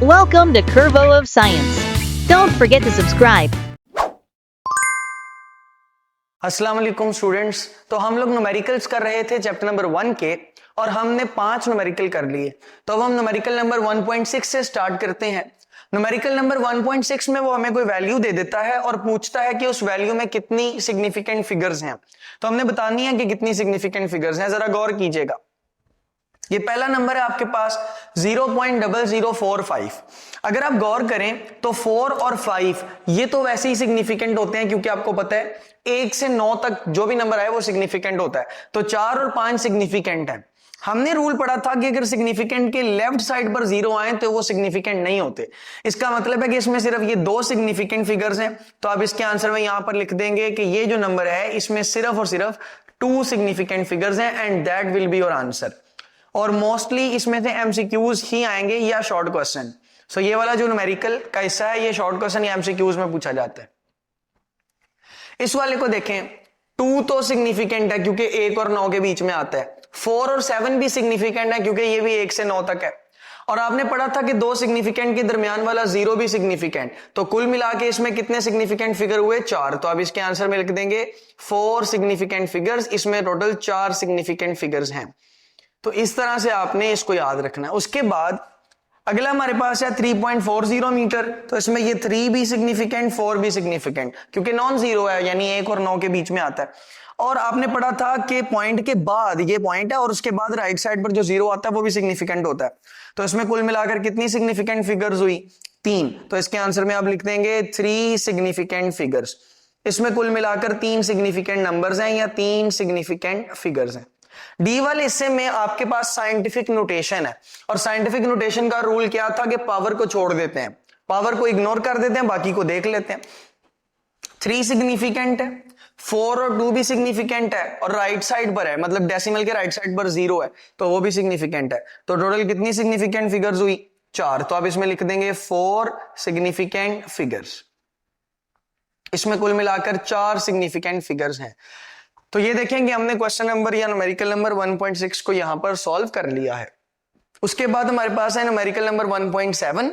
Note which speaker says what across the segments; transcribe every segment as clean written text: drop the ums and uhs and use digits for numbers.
Speaker 1: Welcome to Curvo of Science. Don't forget to subscribe.
Speaker 2: अस्सलाम वालेकुम students. तो हम लोग न्यूमेरिकल्स कर रहे थे चैप्टर नंबर 1 के, और हमने 5 न्यूमेरिकल कर लिए। तो अब हम न्यूमेरिकल नंबर 1.6 से स्टार्ट करते हैं। न्यूमेरिकल नंबर 1.6 में वो हमें कोई वैल्यू दे देता है और पूछता है कि उस वैल्यू में कितनी सिग्निफिकेंट फिगर्स हैं। तो हमने बतानी है कि कितनी सिग्निफिकेंट फिगर्स हैं। जरा गौर कीजिएगा, ये पहला नंबर है आपके पास 0.0045। अगर आप गौर करें तो 4 और 5 ये तो वैसे ही सिग्निफिकेंट होते हैं, क्योंकि आपको पता है 1 से 9 तक जो भी नंबर आए वो सिग्निफिकेंट होता है। तो 4 और 5 सिग्निफिकेंट है। हमने रूल पढ़ा था कि अगर सिग्निफिकेंट के लेफ्ट साइड पर 0 आए तो वो सिग्निफिकेंट नहीं होते। इसका मतलब है कि इसमें सिर्फ ये 2 सिग्निफिकेंट फिगर्स हैं। तो आप इसके आंसर में यहां पर लिख देंगे कि ये जो नंबर है इसमें सिर्फ और सिर्फ 2 सिग्निफिकेंट फिगर्स हैं, and that will be your answer. और मोस्टली इसमें से एमसीक्यूज ही आएंगे या शॉर्ट क्वेश्चन। सो ये वाला जो न्यूमेरिकल का हिस्सा है ये शॉर्ट क्वेश्चन या एमसीक्यूज में पूछा जाता है। इस वाले को देखें, 2 तो सिग्निफिकेंट है क्योंकि 1 और 9 के बीच में आता है। 4 और 7 भी सिग्निफिकेंट है क्योंकि ये भी 1 से 9 तक है। और आपने पढ़ा था कि 2 सिग्निफिकेंट के दरमियान वाला 0 भी सिग्निफिकेंट। तो कुल मिला के इसमें कितने सिग्निफिकेंट फिगर हुए? 4। तो अब इसके आंसर में लिख देंगे 4 सिग्निफिकेंट फिगर्स। इसमें टोटल 4 सिग्निफिकेंट फिगर्स हैं। तो इस तरह से आपने इसको याद रखना है। उसके बाद अगला हमारे पास है 3.40 मीटर। तो इसमें ये 3 भी सिग्निफिकेंट, 4 भी सिग्निफिकेंट, क्योंकि नॉन जीरो है, यानी 1 और 9 के बीच में आता है। और आपने पढ़ा था कि पॉइंट के बाद ये पॉइंट है और उसके बाद राइट साइड पर जो 0 आता है वो भी सिग्निफिकेंट होता है। तो इसमें कुल मिलाकर कितनी सिग्निफिकेंट फिगर्स हुई? 3। तो इसके आंसर में आप लिख देंगे 3 सिग्निफिकेंट फिगर्स। इसमें कुल मिलाकर 3 सिग्निफिकेंट नंबर्स हैं या 3 सिग्निफिकेंट फिगर्स हैं। डी वाले हिस्से में आपके पास साइंटिफिक नोटेशन है, और साइंटिफिक नोटेशन का रूल क्या था कि पावर को छोड़ देते हैं, पावर को इग्नोर कर देते हैं, बाकी को देख लेते हैं। 3 सिग्निफिकेंट है, 4 और 2 भी सिग्निफिकेंट है, और राइट साइड पर है, मतलब डेसिमल के राइट साइड पर 0 है, तो वो भी सिग्निफिकेंट है। तो टोटल कितनी सिग्निफिकेंट फिगर्स हुई? 4। तो आप इसमें लिख देंगे 4 सिग्निफिकेंट फिगर्स। इसमें कुल मिलाकर 4 सिग्निफिकेंट फिगर्स हैं। तो ये देखेंगे हमने क्वेश्चन नंबर या न्यूमेरिकल नंबर 1.6 को यहां पर सॉल्व कर लिया है। उसके बाद हमारे पास है न्यूमेरिकल नंबर 1.7,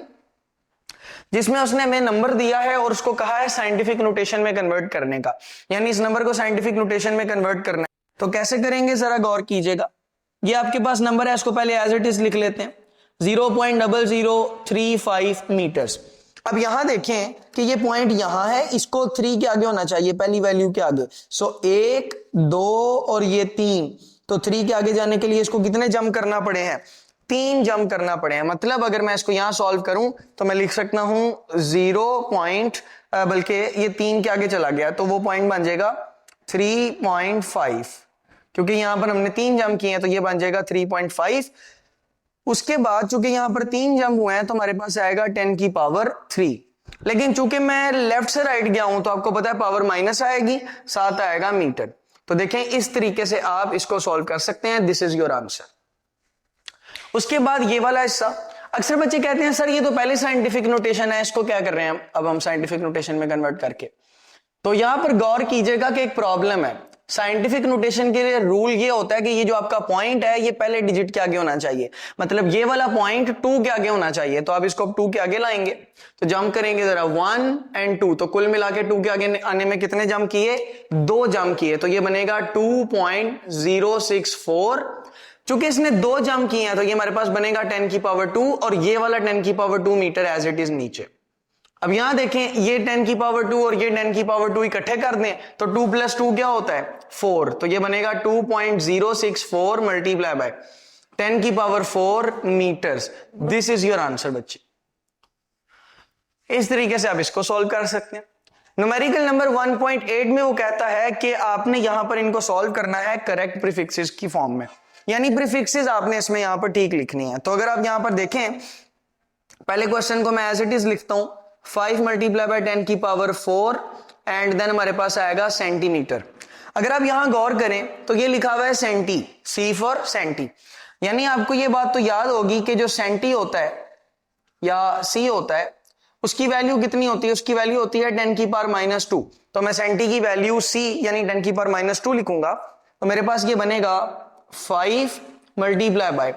Speaker 2: जिसमें उसने हमें नंबर दिया है और उसको कहा है साइंटिफिक नोटेशन में कन्वर्ट करने का, यानी इस नंबर को साइंटिफिक नोटेशन में कन्वर्ट करना है। तो कैसे करेंगे जरा गौर कीजिएगा। ये आपके पास नंबर है, इसको पहले एज इट इज लिख लेते हैं, 0.0035 मीटर्स। अब यहां देखें कि ये पॉइंट यहां है, इसको 3 के आगे होना चाहिए, पहली वैल्यू के आगे। सो 1, 2 और ये 3। तो 3 के आगे जाने के लिए इसको कितने जंप करना पड़े हैं? 3 जंप करना पड़े हैं। मतलब अगर मैं इसको यहां सॉल्व करूं तो मैं लिख सकता हूं 0 बल्कि ये 3 के आगे चला गया तो वो पॉइंट बन जाएगा 3.5, क्योंकि यहां पर हमने 3 जंप किए हैं तो ये बन जाएगा 3.5। उसके बाद चूंकि यहां पर 3 जंप हुए हैं तो हमारे पास आएगा 10 की पावर 3। लेकिन चूंकि मैं लेफ्ट से राइट गया हूं तो आपको पता है पावर माइनस आएगी, साथ आएगा मीटर। तो देखें इस तरीके से आप इसको सॉल्व कर सकते हैं। This is your answer. उसके बाद ये वाला हिस्सा, अक्सर बच्चे कहते हैं सर ये तो पहले साइंटिफिक नोटेशन है, इसको क्या कर रहे हैं अब हम साइंटिफिक नोटेशन में कन्वर्ट करके। तो यहां पर गौर कीजिएगा कि एक प्रॉब्लम है। साइंटिफिक नोटेशन के लिए रूल ये होता है कि ये जो आपका पॉइंट है ये पहले डिजिट के आगे होना चाहिए, मतलब ये वाला पॉइंट 2 के आगे होना चाहिए। तो आप इसको 2 के आगे लाएंगे तो जंप करेंगे जरा 1 और 2, तो कुल मिला के 2 के आगे आने में कितने जंप किए? 2 जंप किए। तो ये बनेगा 2.064। चूंकि इसने 2 जंप किए हैं तो ये हमारे पास बनेगा 10 की पावर 2, और ये वाला 10 की power 2 metre as it is नीचे। अब यहां देखें ये 10 की पावर 2 और ये 10 की पावर 2 इकट्ठे कर दें तो 2 + 2 क्या होता है? 4। तो ये बनेगा 2.064 मल्टीप्लाई बाय 10 की power 4 metres. This is your answer बच्चे। इस तरीके से आप इसको सॉल्व कर सकते हैं। न्यूमेरिकल नंबर 1.8 में वो कहता है कि आपने यहां पर इनको सॉल्व करना है करेक्ट प्रीफिक्सेस की फॉर्म में, यानी प्रीफिक्सेस आपने इसमें यहां पर ठीक लिखनी है। तो अगर आप यहां पर देखें, पहले क्वेश्चन को मैं एज इट इज लिखता हूं, 5 मल्टीप्लाई बाय 10 की पावर 4 एंड देन हमारे पास आएगा सेंटीमीटर। अगर आप यहां गौर करें तो ये लिखा हुआ है सेंटी, सी फॉर सेंटी, यानी आपको ये बात तो याद होगी कि जो सेंटी होता है या सी होता है उसकी वैल्यू कितनी होती है? उसकी वैल्यू होती है 10 की पावर -2। तो मैं सेंटी की वैल्यू सी यानी 10 की पावर -2 लिखूंगा तो मेरे पास ये बनेगा 5 मल्टीप्लाई बाय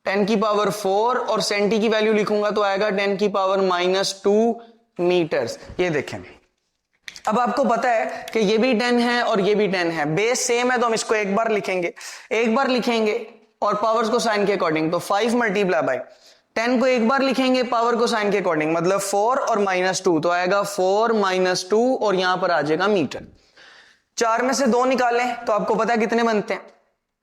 Speaker 2: 10 की पावर 4 और सेंटी की वैल्यू लिखूंगा तो आएगा 10 की पावर -2 मीटर्स। ये देखें, अब आपको पता है कि ये भी 10 है और ये भी 10 है, बेस सेम है तो हम इसको एक बार लिखेंगे और पावर्स को साइन के अकॉर्डिंग, तो 5 मल्टीप्लाई बाय 10 को एक बार लिखेंगे पावर को साइन के अकॉर्डिंग, मतलब 4 और -2 तो आएगा 4 - 2 और यहां पर आ जाएगा मीटर। 4 में से 2 निकालें तो आपको पता है कितने बनते हैं,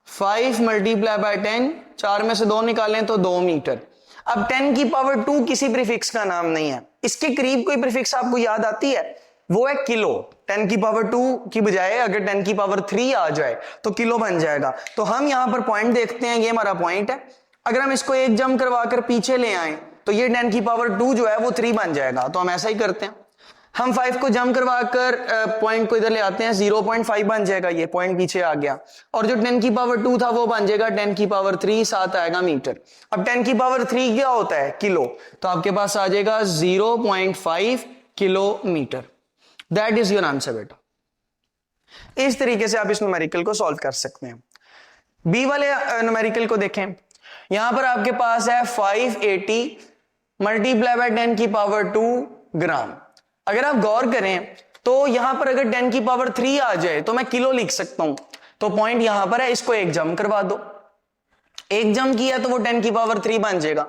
Speaker 2: 5 मल्टीप्लाई बाय 10, 4 में से 2 निकालें तो 2 मीटर। अब 10 की पावर 2 किसी प्रीफिक्स का नाम नहीं है, इसके करीब कोई प्रीफिक्स आपको याद आती है, वो है किलो। 10 की पावर 2 की बजाय अगर 10 की पावर 3 आ जाए तो किलो बन जाएगा। तो हम यहां पर पॉइंट देखते हैं, ये हमारा पॉइंट है, अगर हम इसको एक जम करवाकर पीछे ले आए तो ये 10 की पावर 2 जो है वो 3 बन जाएगा। तो हम ऐसा ही करते हैं, हम 5 को जम करवाकर पॉइंट को इधर ले आते हैं, 0.5 बन जाएगा, ये पॉइंट पीछे आ गया, और जो 10 की पावर 2 था वो बन जाएगा 10 की पावर 3, 7 आएगा मीटर। अब 10 की पावर 3 क्या होता है, किलो, तो आपके पास आ जाएगा 0.5 kilometre. That is your answer बेटा। इस तरीके से आप इस न्यूमेरिकल को सॉल्व कर सकते हैं। बी वाले न्यूमेरिकल को देखें, यहां पर आपके पास है 580 मल्टीप्लाई बाय 10 की पावर 2 ग्राम। अगर आप गौर करें तो यहां पर अगर 10 की पावर 3 आ जाए तो मैं किलो लिख सकता हूं, तो पॉइंट यहां पर है, इसको एक जम करवा दो, एक जम किया तो वो 10 की पावर 3 बन जाएगा,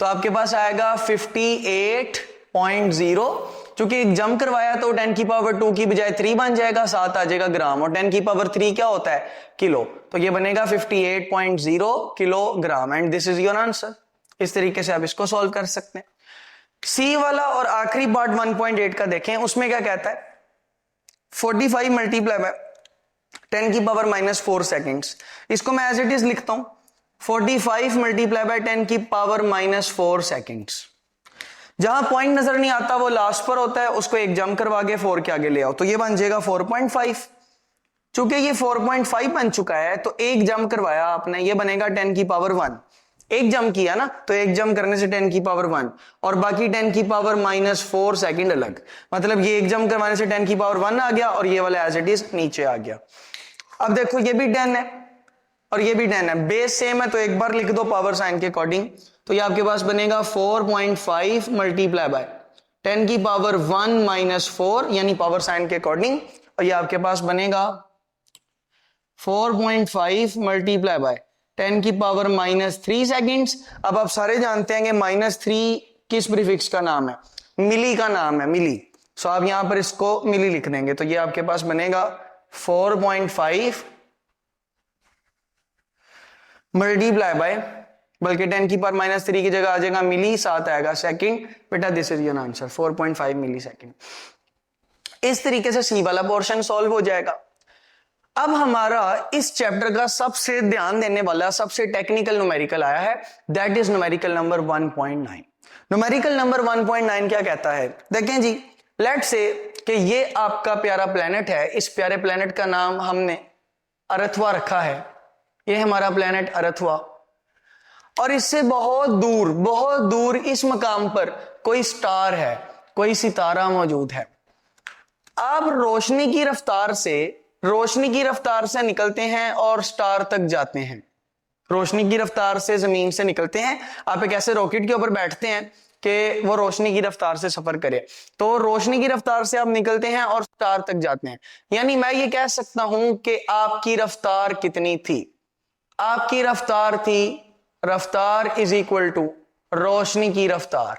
Speaker 2: तो आपके पास आएगा 58.0, चूंकि एक जम करवाया तो 10 की पावर 2 की बजाय 3 बन जाएगा, 7 आ जाएगा ग्राम, और 10 की पावर 3 क्या होता है, किलो, तो ये बनेगा 58.0 kilogram, and this is your answer. इस तरीके से आप इसको सॉल्व कर सकते हैं। सी वाला और आखिरी पार्ट 1.8 का देखें, उसमें क्या कहता है, 45 मल्टीप्लाई बाय 10 की पावर -4 सेकेंड्स, इसको मैं एज इट इज लिखता हूं, 45 मल्टीप्लाई बाय 10 की पावर -4 सेकेंड्स। जहां पॉइंट नजर नहीं आता वो लास्ट पर होता है, उसको एक जम करवा के 4 के आगे ले आओ, तो ये बन जाएगा 4.5। चूंकि ये 4.5 बन चुका है तो एक जम करवाया आपने, ये बनेगा 10 की पावर 1, एक जम किया ना, तो एक जम करने से 10 की पावर 1 और बाकी 10 की पावर -4 सेकंड अलग, मतलब ये एक जम करवाने से 10 की पावर 1 आ गया और ये वाला एज इट इज नीचे आ गया। अब देखो ये भी 10 है और ये भी 10 है, बेस सेम है तो एक बार लिख दो पावर साइन के अकॉर्डिंग, तो ये आपके पास बनेगा 4.5 मल्टीप्लाई बाय 10 की पावर 1 -4 यानी पावर साइन के अकॉर्डिंग, और ये आपके पास बनेगा 4.5 मल्टीप्लाई बाय 10 की पावर -3 सेकेंड्स। अब आप सारे जानते हैं कि -3 किस प्रीफिक्स का नाम है, मिली का नाम है, मिली, सो आप यहां पर इसको मिली लिख देंगे, तो ये आपके पास बनेगा 4.5 मल्टीप्लाई बाय, बल्कि 10 की पावर -3 की जगह आ जाएगा मिली, 7 आएगा सेकंड, बेटा this is your answer 4.5 millisecond. इस तरीके से सी वाला पोर्शन सॉल्व हो जाएगा। अब हमारा इस चैप्टर का सबसे ध्यान देने वाला सबसे टेक्निकल न्यूमेरिकल आया है, that is numerical number 1.9। Numerical number 1.9 क्या कहता है, देखें जी, लेट्स से कि ये आपका प्यारा प्लेनेट है, इस प्यारे प्लेनेट का नाम हमने अर्थवा रखा है, ये हमारा प्लेनेट अर्थवा, और इससे बहुत दूर इस मकाम पर कोई स्टार है, कोई सितारा मौजूद है। आप रोशनी की रफ्तार से निकलते हैं और स्टार तक जाते हैं, रोशनी की रफ्तार से जमीन से निकलते हैं, आप एक ऐसे रॉकेट के ऊपर बैठते हैं कि वो रोशनी की रफ्तार से सफर करे, तो रोशनी की रफ्तार से आप निकलते हैं और स्टार तक जाते हैं। यानी मैं ये कह सकता हूं कि आपकी रफ्तार कितनी थी, आपकी रफ्तार थी, रफ्तार इज इक्वल टू रोशनी की रफ्तार,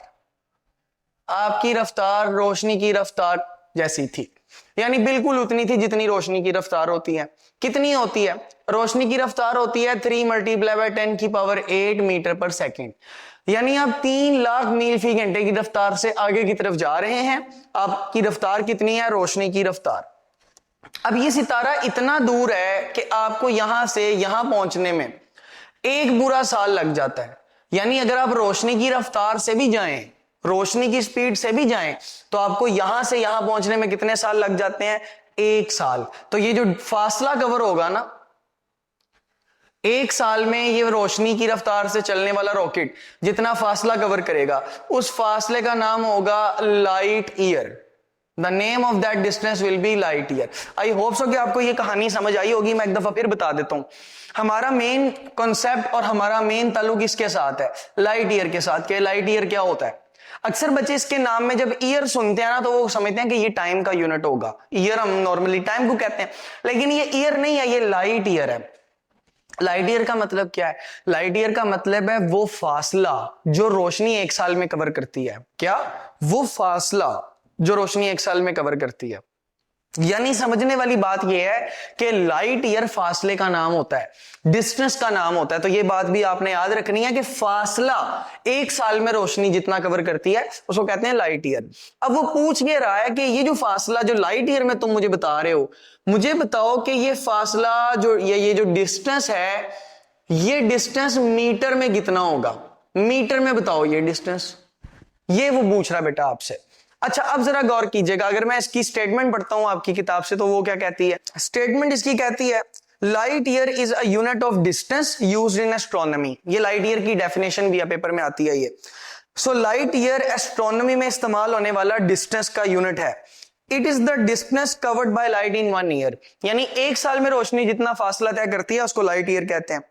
Speaker 2: आपकी रफ्तार रोशनी की रफ्तार जैसी थी, यानी बिल्कुल उतनी थी जितनी रोशनी की रफ्तार होती है। कितनी होती है, रोशनी की रफ्तार होती है 3 मल्टीप्लाई बाय 10 की पावर 8 मीटर पर सेकेंड, यानी आप 3 लाख मील फी घंटे की रफ्तार से आगे की तरफ जा रहे हैं। आपकी रफ्तार कितनी है, रोशनी की रफ्तार। अब ये सितारा इतना दूर है कि आपको यहां से यहां पहुंचने में 1 पूरा साल लग जाता है, यानी अगर आप रोशनी की रफ्तार से भी जाएं, रोशनी की स्पीड से भी जाएं, तो आपको यहां से यहां पहुंचने में कितने साल लग जाते हैं, 1 साल। तो ये जो फासला कवर होगा ना 1 साल में, ये रोशनी की रफ्तार से चलने वाला रॉकेट जितना फासला कवर करेगा, उस फासले का नाम होगा light year. The name of that distance will be light year. I hope so कि आपको ये कहानी समझ आई होगी। मैं एक दफा फिर बता देता हूं, हमारा मेन कॉन्सेप्ट और हमारा मेन ताल्लुक इसके साथ है, लाइट ईयर के साथ। क्या लाइट ईयर क्या होता है? अक्सर बच्चे इसके नाम में जब ईयर सुनते हैं ना तो वो समझते हैं कि ये टाइम का यूनिट होगा। ईयर हम नॉर्मली टाइम को कहते हैं, लेकिन ये ईयर नहीं है, ये लाइट ईयर है। लाइट ईयर का मतलब क्या है? लाइट ईयर का मतलब है वो फासला जो रोशनी एक साल में कवर करती है। क्या? वो फासला जो रोशनी एक साल में कवर करती है। यानी समझने वाली बात यह है कि लाइट ईयर फासले का नाम होता है, डिस्टेंस का नाम होता है। तो ये बात भी आपने याद रखनी है कि फासला एक साल में रोशनी जितना कवर करती है उसको कहते हैं लाइट ईयर। अब वो पूछ ये रहा है कि ये जो फासला जो लाइट ईयर में तुम मुझे बता रहे हो, मुझे बताओ कि ये फासला जो ये जो डिस्टेंस है, ये डिस्टेंस मीटर में कितना होगा? मीटर में बताओ ये डिस्टेंस। ये वो पूछ रहा बेटा आपसे। अच्छा, अब जरा गौर कीजिएगा, अगर मैं इसकी स्टेटमेंट पढ़ता हूं आपकी किताब से तो वो क्या कहती है? स्टेटमेंट इसकी कहती है light year is a unit of distance used in astronomy. ये लाइट ईयर की डेफिनेशन भी पेपर में आती है ये। सो लाइट ईयर एस्ट्रोनॉमी में इस्तेमाल होने वाला डिस्टेंस का यूनिट है। It is the distance covered by light in 1 year. यानी एक साल में रोशनी जितना फासला तय करती है उसको लाइट ईयर कहते हैं।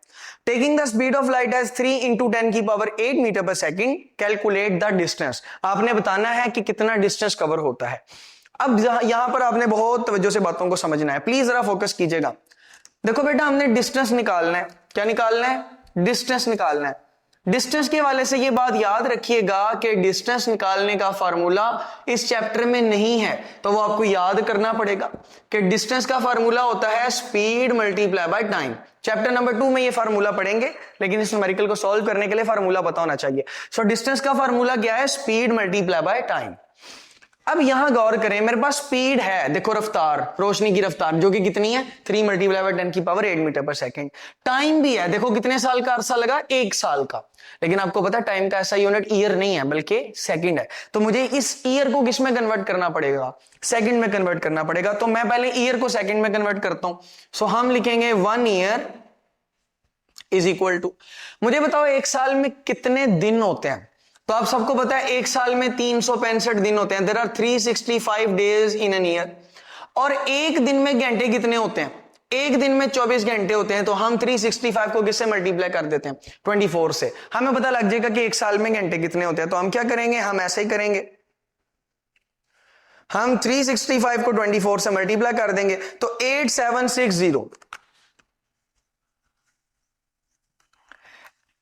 Speaker 2: Taking the speed of light as 3 × 10⁸ metre पर सेकेंड, कैलकुलेट द डिस्टेंस। आपने बताना है कि कितना डिस्टेंस कवर होता है। अब यहां पर आपने बहुत तवज्जो से बातों को समझना है, प्लीज जरा फोकस कीजिएगा। देखो बेटा, हमने डिस्टेंस निकालना है। क्या निकालना है? डिस्टेंस निकालना है। डिस्टेंस के वाले से ये बात याद रखिएगा कि डिस्टेंस निकालने का फार्मूला इस चैप्टर में नहीं है, तो वो आपको याद करना पड़ेगा कि डिस्टेंस का फार्मूला होता है speed multiply by time. Chapter number 2 में ये फार्मूला पढ़ेंगे, लेकिन इस न्यूमेरिकल को सॉल्व करने के लिए फार्मूला पता होना चाहिए। सो डिस्टेंस का फार्मूला क्या है? Speed multiply by time. अब यहां गौर करें, मेरे पास स्पीड है, देखो रफ्तार, रोशनी की रफ्तार जो कि कितनी है? 3 × 10⁸ मीटर पर सेकेंड। टाइम भी है, देखो कितने साल का अरसा लगा? 1 साल का। लेकिन आपको पता है टाइम का ऐसा यूनिट ईयर नहीं है बल्कि सेकंड है। तो मुझे इस ईयर को किस में कन्वर्ट करना पड़ेगा? सेकंड में कन्वर्ट करना पड़ेगा। तो मैं पहले ईयर को सेकंड में कन्वर्ट करता हूं। सो हम लिखेंगे 1 ईयर इज इक्वल टू, मुझे बताओ एक साल में कितने दिन होते हैं? तो आप सबको पता है एक साल में 365 दिन होते हैं। There are 365 days in an year. और एक दिन में घंटे कितने होते हैं? एक दिन में 24 घंटे होते हैं। तो हम 365 को किससे मल्टीप्लाई कर देते हैं? 24 से। हमें पता लग जाएगा कि एक साल में घंटे कितने होते हैं। तो हम क्या करेंगे? हम ऐसे ही करेंगे, हम 365 को 24 से मल्टीप्लाई कर देंगे तो 8760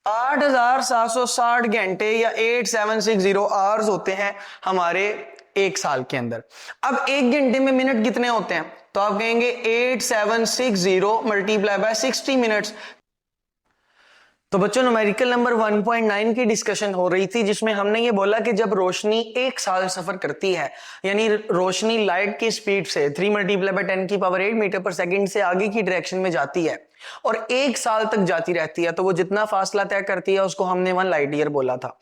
Speaker 2: 8760 घंटे या 8760 आवर्स होते हैं हमारे एक साल के अंदर। अब एक घंटे में मिनट कितने होते हैं? तो आप कहेंगे 8760 मल्टीप्लाई बाय 60 मिनट्स। तो बच्चों, न्यूमेरिकल नंबर 1.9 की डिस्कशन हो रही थी जिसमें हमने ये बोला कि जब रोशनी एक साल सफर करती है, यानी रोशनी लाइट की स्पीड से 3 × 10⁸ मीटर पर सेकंड से आगे की डायरेक्शन में जाती है और एक साल तक जाती रहती है, तो वो जितना फासला तय करती है उसको हमने 1 लाइट ईयर बोला था।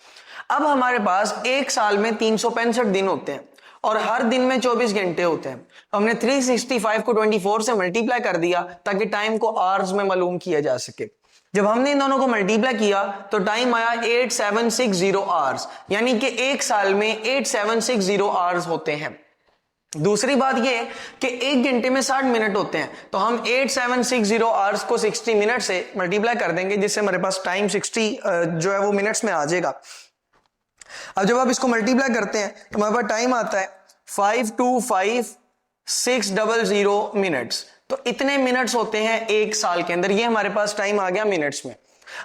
Speaker 2: अब हमारे पास एक साल में 365 दिन होते हैं और हर दिन में 24 घंटे होते हैं। हमने 365 को 24 से मल्टीप्लाई कर दिया ताकि टाइम को आवर्स में मालूम किया जा सके। जब हमने इन दोनों को मल्टीप्लाई किया तो टाइम आया 8760 आवर्स, यानी कि एक साल में 8760 आवर्स होते हैं। दूसरी बात यह कि एक घंटे में 60 मिनट होते हैं, तो हम 8760 आवर्स को 60 मिनट से मल्टीप्लाई कर देंगे जिससे हमारे पास टाइम 60 जो है वो मिनट्स में आ जाएगा। अब जब आप इसको मल्टीप्लाई करते हैं तो हमारे पास टाइम आता है 525600 मिनट्स। तो इतने मिनट्स होते हैं एक साल के अंदर। ये हमारे पास टाइम आ गया मिनट्स में।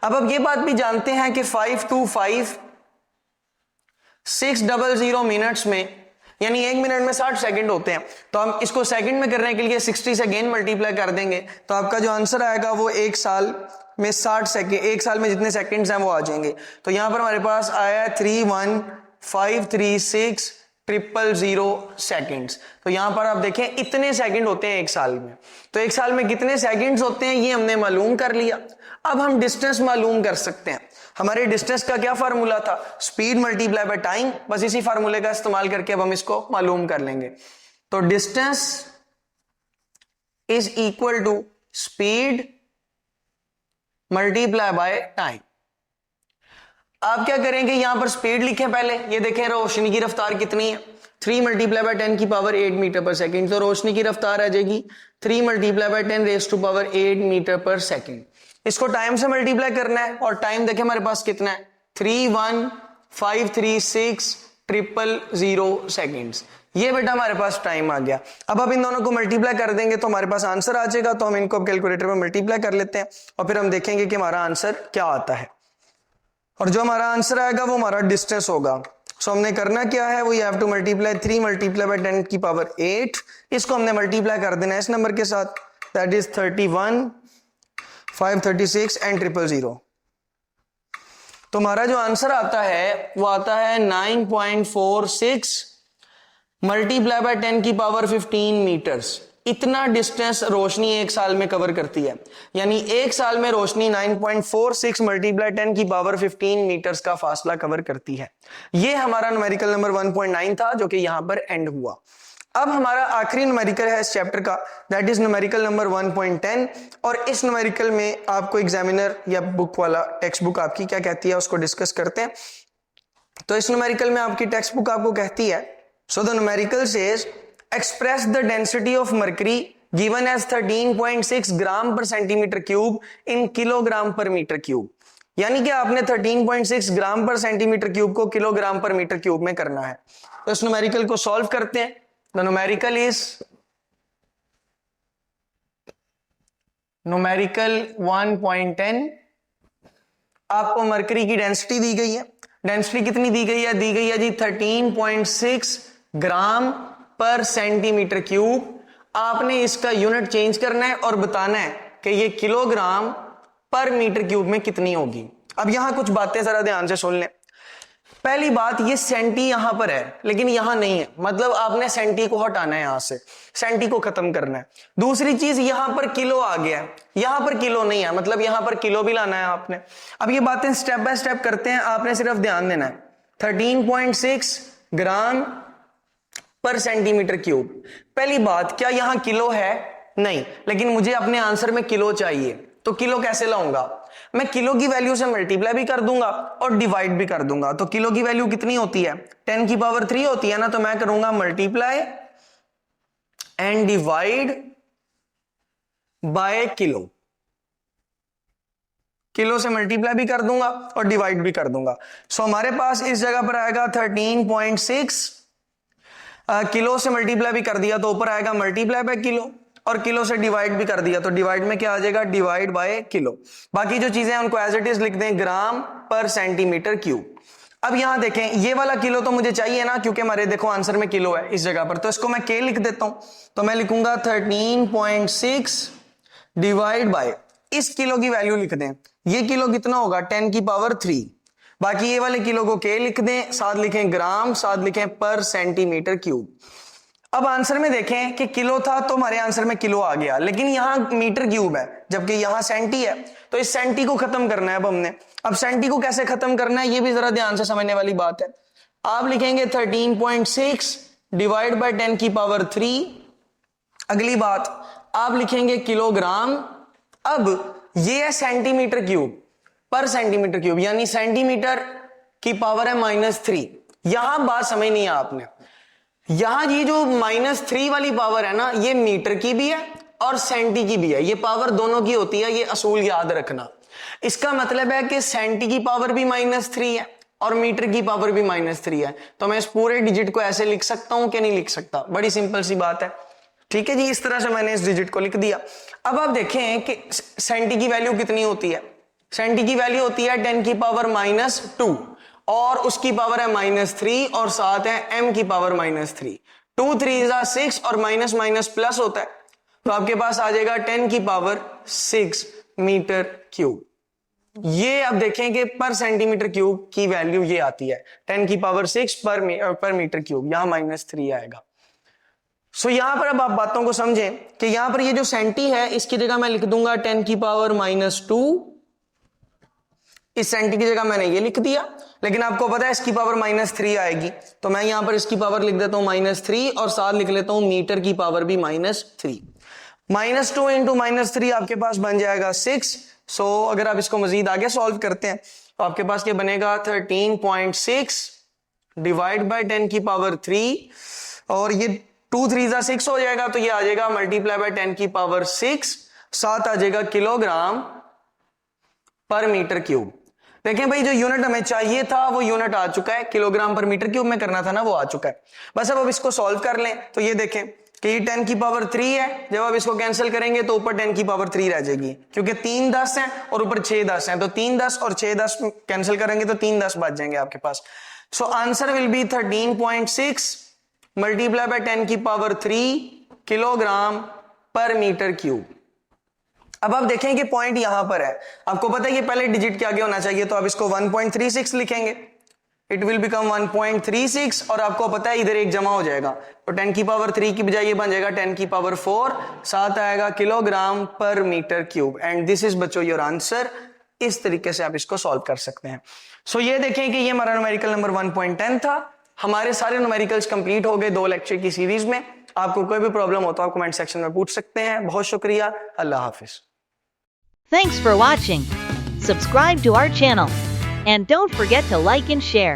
Speaker 2: अब ये बात भी जानते हैं कि 525600 मिनट्स में, यानी एक मिनट में 60 सेकंड होते हैं, तो हम इसको सेकंड में करने के लिए 60 से अगेन मल्टीप्लाई कर देंगे तो आपका जो आंसर आएगा वो एक साल में 60 सेकंड, एक साल में जितने सेकंड्स हैं वो आ जाएंगे। तो यहां पर हमारे पास आया 3153600 सेकंड्स। तो यहां पर आप देखें इतने सेकंड होते हैं एक साल में। तो एक साल में कितने सेकंड्स होते हैं ये हमने मालूम कर लिया। अब हम डिस्टेंस मालूम कर सकते हैं। हमारे डिस्टेंस का क्या फार्मूला था? Speed multiply by time. बस इसी फार्मूले का इस्तेमाल करके अब हम इसको मालूम कर लेंगे। तो distance is equal to speed multiply by time. आप क्या करेंगे, यहां पर स्पीड लिखें पहले, ये देखें रोशनी की रफ्तार कितनी है, 3 मल्टीप्लाई बाय 10 की पावर 8 मीटर पर सेकेंड, तो रोशनी की रफ्तार आ जाएगी 3 multiply by 10 raise to power 8 metre पर सेकेंड। इसको टाइम से मल्टीप्लाई करना है और टाइम देखें हमारे पास कितना है, 3153600 सेकेंड्स। ये बेटा हमारे पास टाइम आ गया। अब इन दोनों को मल्टीप्लाई कर देंगे तो हमारे पास आंसर आ जाएगा, तो हम इनको कैलकुलेटर में मल्टीप्लाई कर लेते हैं और फिर हम देखेंगे कि हमारा आंसर क्या आता है। और जो हमारा आंसर आएगा वो हमारा डिस्टेंस होगा। सो हमने करना क्या है, वो you have to multiply 3 multiply by 10 की पावर 8, इसको हमने मल्टीप्लाई कर देना है इस नंबर के साथ, दैट इज 31 536 एंड 000। तो हमारा जो आंसर आता है वो आता है 9.46 मल्टीप्लाई बाय 10 की पावर 15 मीटर्स। इतना डिस्टेंस रोशनी एक साल में कवर करती है, यानी एक साल में रोशनी 9.46 मल्टीप्लाई 10 की पावर 15 मीटर्स का फासला कवर करती है। ये हमारा न्यूमेरिकल नंबर 1.9 था जो कि यहां पर एंड हुआ। अब हमारा आखिरी न्यूमेरिकल है इस चैप्टर का, दैट इज न्यूमेरिकल नंबर 1.10। और इस न्यूमेरिकल में आपको एग्जामिनर या बुक वाला टेक्स्ट बुक आपकी क्या कहती है उसको डिस्कस करते हैं। तो इस न्यूमेरिकल में आपकी टेक्स्ट बुक आपको कहती है, so the numerical says express the density of mercury given as 13.6 ग्राम पर सेंटीमीटर क्यूब in किलोग्राम पर मीटर क्यूब। यानी कि आपने 13.6 ग्राम पर सेंटीमीटर क्यूब को किलोग्राम पर मीटर क्यूब में करना है। तो इस न्यूमेरिकल को सॉल्व करते हैं। The numerical is numerical 1.10। आपको मरकरी की डेंसिटी दी गई है। डेंसिटी कितनी दी गई है? दी गई है जी 13.6 ग्राम पर सेंटीमीटर क्यूब। आपने इसका यूनिट चेंज करना है और बताना है कि ये किलोग्राम पर मीटर क्यूब में कितनी होगी। अब यहां कुछ बातें जरा ध्यान से सुन लें। पहली बात, ये सेंटी यहां पर है लेकिन यहां नहीं है, मतलब आपने सेंटी को हटाना है, यहां से सेंटी को खत्म करना है। दूसरी चीज, यहां पर किलो आ गया है, यहां पर किलो नहीं है, मतलब यहां पर किलो भी लाना है आपने। अब ये बातें स्टेप बाय स्टेप करते हैं, आपने सिर्फ ध्यान देना है। 13.6 ग्राम पर सेंटीमीटर क्यूब। पहली बात, क्या यहां किलो है? नहीं, लेकिन मुझे अपने आंसर में किलो चाहिए, तो किलो कैसे लाऊंगा? मैं किलो की वैल्यू से मल्टीप्लाई भी कर दूंगा और डिवाइड भी कर दूंगा। तो किलो की वैल्यू कितनी होती है? 10 की पावर 3 होती है ना, तो मैं करूंगा multiply and divide by kilo. Kilo से मल्टीप्लाई भी कर दूंगा और डिवाइड भी कर दूंगा। सो हमारे पास इस जगह पर आएगा 13.6, किलो से मल्टीप्लाई भी कर दिया तो ऊपर आएगा मल्टीप्लाई बाय किलो, और किलो से डिवाइड भी कर दिया तो डिवाइड में क्या आ जाएगा? Divide by kilo. बाकी जो चीजें हैं उनको एज इट इज लिख दें, ग्राम पर सेंटीमीटर क्यूब। अब यहां देखें, ये वाला किलो तो मुझे चाहिए ना, क्योंकि हमारे देखो आंसर में किलो है इस जगह पर, तो इसको मैं के लिख देता हूं। तो मैं लिखूंगा 13.6 डिवाइड बाय, इस किलो की वैल्यू लिख दें। ये किलो कितना होगा? 10 की पावर 3। बाकी ये वाले किलो को के लिख दें, साथ लिखें ग्राम, साथ लिखें पर सेंटीमीटर क्यूब। अब आंसर में देखें कि किलो था तो हमारे आंसर में किलो आ गया, लेकिन यहां मीटर क्यूब है जबकि यहां सेंटी है, तो इस सेंटी को खत्म करना है अब हमने। अब सेंटी को कैसे खत्म करना है ये भी जरा ध्यान से समझने वाली बात है। आप लिखेंगे 13.6 डिवाइड बाय 10 की पावर 3। अगली बात, आप लिखेंगे किलोग्राम। अब ये है सेंटीमीटर क्यूब पर सेंटीमीटर क्यूब, यानी सेंटीमीटर की पावर है -3। यहां बात समझनी है आपने, यहां ये जो -3 वाली पावर है ना, ये मीटर की भी है और सेंटी की भी है। ये पावर दोनों की होती है, ये असूल याद रखना। इसका मतलब है कि सेंटी की पावर भी -3 है और मीटर की पावर भी -3 है। तो मैं इस पूरे डिजिट को ऐसे लिख सकता हूं कि नहीं लिख सकता? बड़ी सिंपल सी बात है, ठीक है जी। इस तरह से मैंने इस डिजिट को लिख दिया। अब आप देखें कि सेंटी की वैल्यू कितनी होती है। सेंटी की वैल्यू होती है 10 की पावर -2 और उसकी पावर है -3 और साथ है m की पावर -3। 2 3 6 और माइनस माइनस प्लस होता है, तो आपके पास आ जाएगा 10 की पावर 6 मीटर क्यूब। ये अब देखें कि पर सेंटीमीटर क्यूब की वैल्यू ये आती है 10 की पावर 6 पर मीटर क्यूब, यहां -3 आएगा। सो यहां पर अब आप बातों को समझें कि यहां पर ये जो सेंटी है इसकी जगह मैं लिख दूंगा 10 की पावर -2। इस सेंटी की जगह मैंने ये लिख दिया, लेकिन आपको पता है इसकी पावर -3 आएगी, तो मैं यहां पर इसकी पावर लिख देता हूं -3 और साथ लिख लेता हूं मीटर की पावर भी -3। -2 इंटू -3 आपके पास बन जाएगा 6 सो अगर आप इसको मजीद आगे सॉल्व करते हैं तो आपके पास क्या बनेगा 13.6 डिवाइड बाय 10 की पावर 3 और ये 2 3 जा 6 हो जाएगा तो ये आ जाएगा मल्टीप्लाई बाय 10 की पावर 6 साथ आ जाएगा किलोग्राम पर मीटर क्यूब। देखें भाई जो यूनिट हमें चाहिए था वो यूनिट आ चुका है, किलोग्राम पर मीटर क्यूब में करना था ना वो आ चुका है। बस अब इसको सॉल्व कर लें तो ये देखें कि ये 10 की पावर 3 है, जब आप इसको कैंसिल करेंगे तो ऊपर 10 की पावर 3 रह जाएगी क्योंकि 3 10 हैं और ऊपर 6 10 हैं, तो 3 10 और 6 10 कैंसिल करेंगे तो 3 10 बच जाएंगे आपके पास। So answer will be 13.6 multiply by 10 की पावर 3 किलोग्राम पर मीटर क्यूब। अब आप देखें कि पॉइंट यहां पर है, आपको पता है कि पहले डिजिट के आगे होना चाहिए तो आप इसको 1.36 लिखेंगे, इट विल बिकम 1.36 और आपको पता है इधर एक जमा हो जाएगा तो 10 की पावर 3 की बजाय ये बन जाएगा 10 की पावर 4 साथ आएगा किलोग्राम पर metre cube. And this is बच्चों योर आंसर। इस तरीके से आप इसको सॉल्व कर सकते हैं। सो ये देखें कि ये हमारा न्यूमेरिकल नंबर 1.10 था। हमारे सारे न्यूमेरिकल्स कंप्लीट हो गए 2 लेक्चर की सीरीज में। आपको कोई भी प्रॉब्लम हो तो आप कमेंट सेक्शन में पूछ सकते हैं। बहुत शुक्रिया, अल्लाह हाफिज।
Speaker 1: Thanks for watching. Subscribe to our channel. And don't forget to like and share.